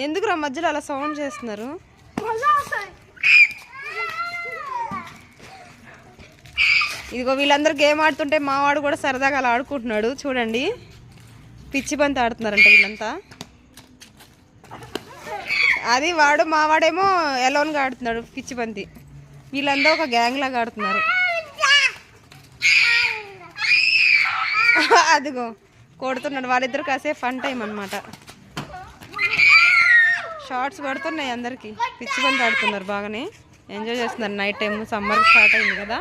ఎందుకు రా మధ్యలో అలా సౌండ్ చేస్తున్నారు? ఇదిగో వీళ్ళందరూ గేమ్ ఆడుతుంటే మావాడు కూడా సరదాగా అలా ఆడుకుంటున్నాడు చూడండి. పిచ్చి బంతి ఆడుతున్నారంట వీళ్ళంతా. అది వాడు మావాడేమో ఎలోన్గా ఆడుతున్నాడు పిచ్చి బంతి. వీళ్ళందరూ ఒక గ్యాంగ్ లాగా ఆడుతున్నారు. అదిగో కొడుతున్నాడు. వాళ్ళిద్దరు కాసేపు ఫన్ టైం అనమాట. షార్ట్స్ పడుతున్నాయి అందరికి. పిచ్చి బంతి ఆడుతున్నారు, బాగానే ఎంజాయ్ చేస్తున్నారు. నైట్ టైం సమ్మర్ స్టార్ట్ అయింది కదా.